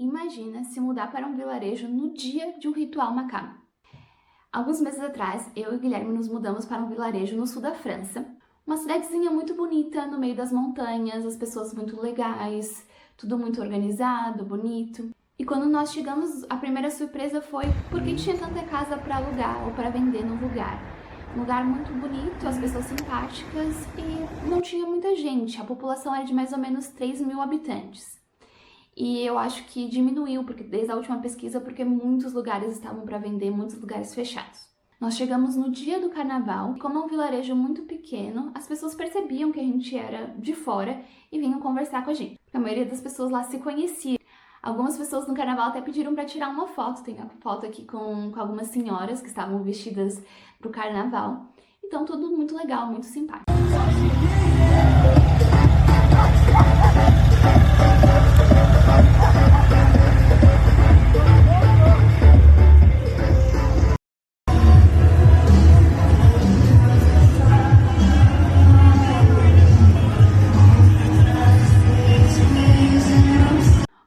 Imagina se mudar para um vilarejo no dia de um ritual macabro. Alguns meses atrás, eu e o Guilherme nos mudamos para um vilarejo no sul da França. Uma cidadezinha muito bonita, no meio das montanhas, as pessoas muito legais, tudo muito organizado, bonito. E quando nós chegamos, a primeira surpresa foi por que tinha tanta casa para alugar ou para vender no lugar. Um lugar muito bonito, as pessoas simpáticas e não tinha muita gente. A população era de mais ou menos 3.000 habitantes. E eu acho que diminuiu desde a última pesquisa, porque muitos lugares estavam para vender, muitos lugares fechados. Nós chegamos no dia do carnaval, e como é um vilarejo muito pequeno, as pessoas percebiam que a gente era de fora e vinham conversar com a gente. A maioria das pessoas lá se conhecia. Algumas pessoas no carnaval até pediram para tirar uma foto. Tem a foto aqui com algumas senhoras que estavam vestidas para o carnaval. Então tudo muito legal, muito simpático.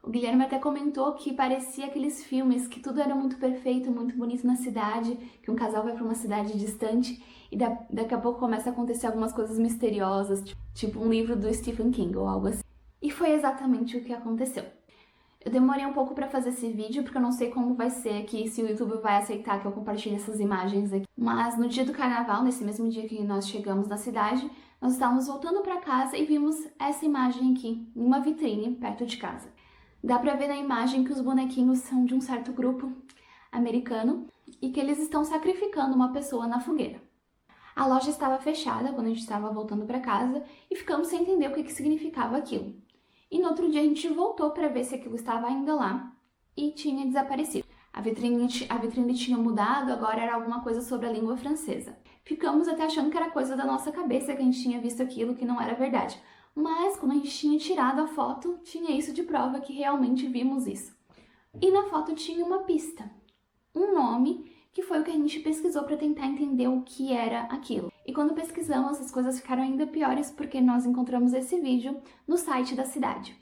O Guilherme até comentou que parecia aqueles filmes que tudo era muito perfeito, muito bonito na cidade, que um casal vai para uma cidade distante e daqui a pouco começa a acontecer algumas coisas misteriosas, tipo um livro do Stephen King ou algo assim. E foi exatamente o que aconteceu. Eu demorei um pouco para fazer esse vídeo, porque eu não sei como vai ser aqui, se o YouTube vai aceitar que eu compartilhe essas imagens aqui. Mas no dia do carnaval, nesse mesmo dia que nós chegamos na cidade, nós estávamos voltando para casa e vimos essa imagem aqui, em uma vitrine perto de casa. Dá pra ver na imagem que os bonequinhos são de um certo grupo americano e que eles estão sacrificando uma pessoa na fogueira. A loja estava fechada quando a gente estava voltando para casa e ficamos sem entender o que significava aquilo. E no outro dia a gente voltou para ver se aquilo estava ainda lá e tinha desaparecido. A vitrine tinha mudado, agora era alguma coisa sobre a língua francesa. Ficamos até achando que era coisa da nossa cabeça, que a gente tinha visto aquilo, que não era verdade. Mas quando a gente tinha tirado a foto, tinha isso de prova que realmente vimos isso. E na foto tinha uma pista, um nome, que foi o que a gente pesquisou para tentar entender o que era aquilo. E quando pesquisamos, as coisas ficaram ainda piores porque nós encontramos esse vídeo no site da cidade.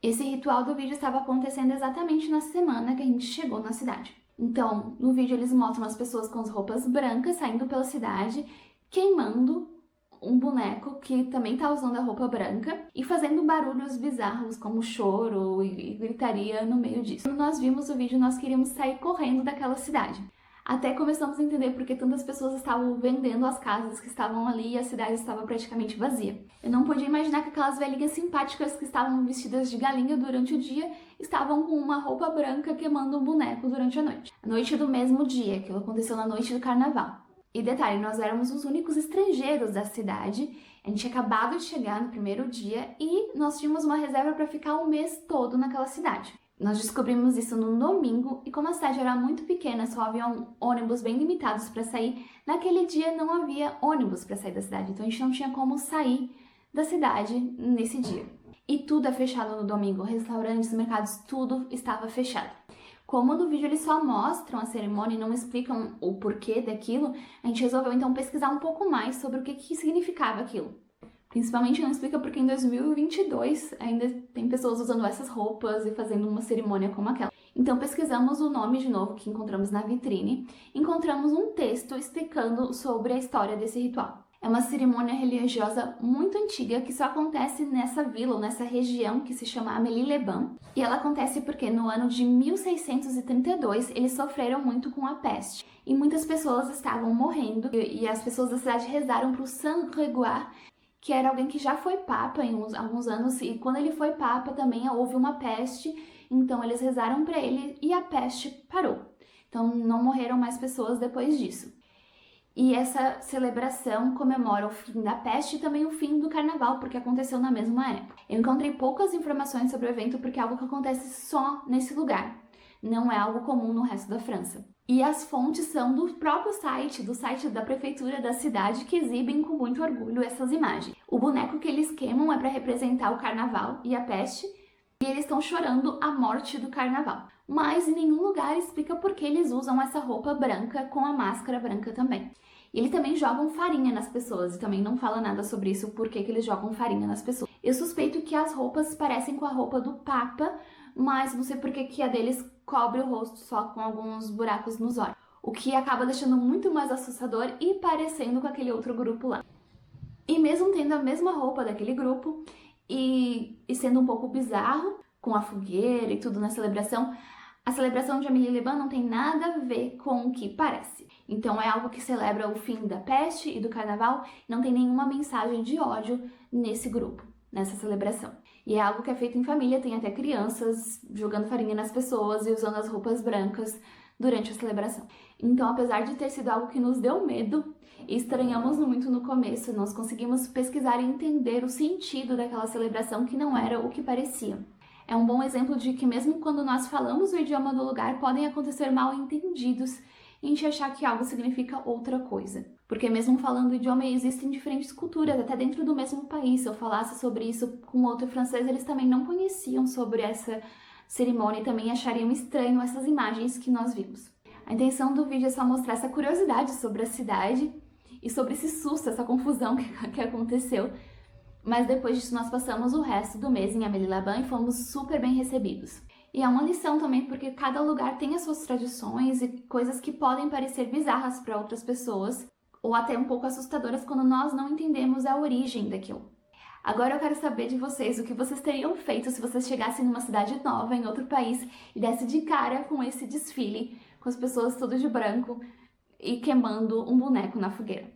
Esse ritual do vídeo estava acontecendo exatamente na semana que a gente chegou na cidade. Então, no vídeo eles mostram as pessoas com as roupas brancas saindo pela cidade, queimando um boneco que também tá usando a roupa branca e fazendo barulhos bizarros como choro e gritaria no meio disso. Quando nós vimos o vídeo, nós queríamos sair correndo daquela cidade. Até começamos a entender porque tantas pessoas estavam vendendo as casas que estavam ali e a cidade estava praticamente vazia. Eu não podia imaginar que aquelas velhinhas simpáticas que estavam vestidas de galinha durante o dia estavam com uma roupa branca queimando um boneco durante a noite. A noite do mesmo dia, aquilo aconteceu na noite do carnaval. E detalhe, nós éramos os únicos estrangeiros da cidade, a gente tinha acabado de chegar no primeiro dia e nós tínhamos uma reserva para ficar o mês todo naquela cidade. Nós descobrimos isso no domingo e como a cidade era muito pequena, só havia ônibus bem limitados para sair, naquele dia não havia ônibus para sair da cidade, então a gente não tinha como sair da cidade nesse dia. E tudo é fechado no domingo, restaurantes, mercados, tudo estava fechado. Como no vídeo eles só mostram a cerimônia e não explicam o porquê daquilo, a gente resolveu então pesquisar um pouco mais sobre o que significava aquilo. Principalmente não explica porque em 2022 ainda tem pessoas usando essas roupas e fazendo uma cerimônia como aquela. Então pesquisamos o nome de novo que encontramos na vitrine, encontramos um texto explicando sobre a história desse ritual. É uma cerimônia religiosa muito antiga que só acontece nessa vila ou nessa região que se chama Amélie-les-Bains. E ela acontece porque no ano de 1632 eles sofreram muito com a peste. E muitas pessoas estavam morrendo e as pessoas da cidade rezaram para o Saint Grégoire, que era alguém que já foi papa em alguns anos, e quando ele foi papa também houve uma peste, então eles rezaram para ele e a peste parou. Então não morreram mais pessoas depois disso. E essa celebração comemora o fim da peste e também o fim do carnaval, porque aconteceu na mesma época. Eu encontrei poucas informações sobre o evento porque é algo que acontece só nesse lugar, não é algo comum no resto da França. E as fontes são do próprio site, do site da prefeitura da cidade, que exibem com muito orgulho essas imagens. O boneco que eles queimam é para representar o carnaval e a peste, e eles estão chorando a morte do carnaval. Mas em nenhum lugar explica por que eles usam essa roupa branca com a máscara branca também. E eles também jogam farinha nas pessoas, e também não fala nada sobre isso, por que eles jogam farinha nas pessoas. Eu suspeito que as roupas parecem com a roupa do Papa, mas não sei por que a deles cobre o rosto só com alguns buracos nos olhos. O que acaba deixando muito mais assustador e parecendo com aquele outro grupo lá. E mesmo tendo a mesma roupa daquele grupo, e sendo um pouco bizarro, com a fogueira e tudo na celebração, a celebração de Amélie-les-Bains não tem nada a ver com o que parece. Então é algo que celebra o fim da peste e do carnaval, não tem nenhuma mensagem de ódio nesse grupo, nessa celebração. E é algo que é feito em família, tem até crianças jogando farinha nas pessoas e usando as roupas brancas durante a celebração. Então, apesar de ter sido algo que nos deu medo e estranhamos muito no começo, nós conseguimos pesquisar e entender o sentido daquela celebração que não era o que parecia. É um bom exemplo de que mesmo quando nós falamos o idioma do lugar, podem acontecer mal entendidos e a gente achar que algo significa outra coisa. Porque mesmo falando o idioma, existem diferentes culturas, até dentro do mesmo país. Se eu falasse sobre isso com outro francês, eles também não conheciam sobre essa cerimônia e também achariam estranho essas imagens que nós vimos. A intenção do vídeo é só mostrar essa curiosidade sobre a cidade e sobre esse susto, essa confusão que aconteceu. Mas depois disso nós passamos o resto do mês em Amélie-les-Bains e fomos super bem recebidos. E é uma lição também porque cada lugar tem as suas tradições e coisas que podem parecer bizarras para outras pessoas ou até um pouco assustadoras quando nós não entendemos a origem daquilo. Agora eu quero saber de vocês o que vocês teriam feito se vocês chegassem numa cidade nova, em outro país, e desse de cara com esse desfile, com as pessoas todas de branco e queimando um boneco na fogueira.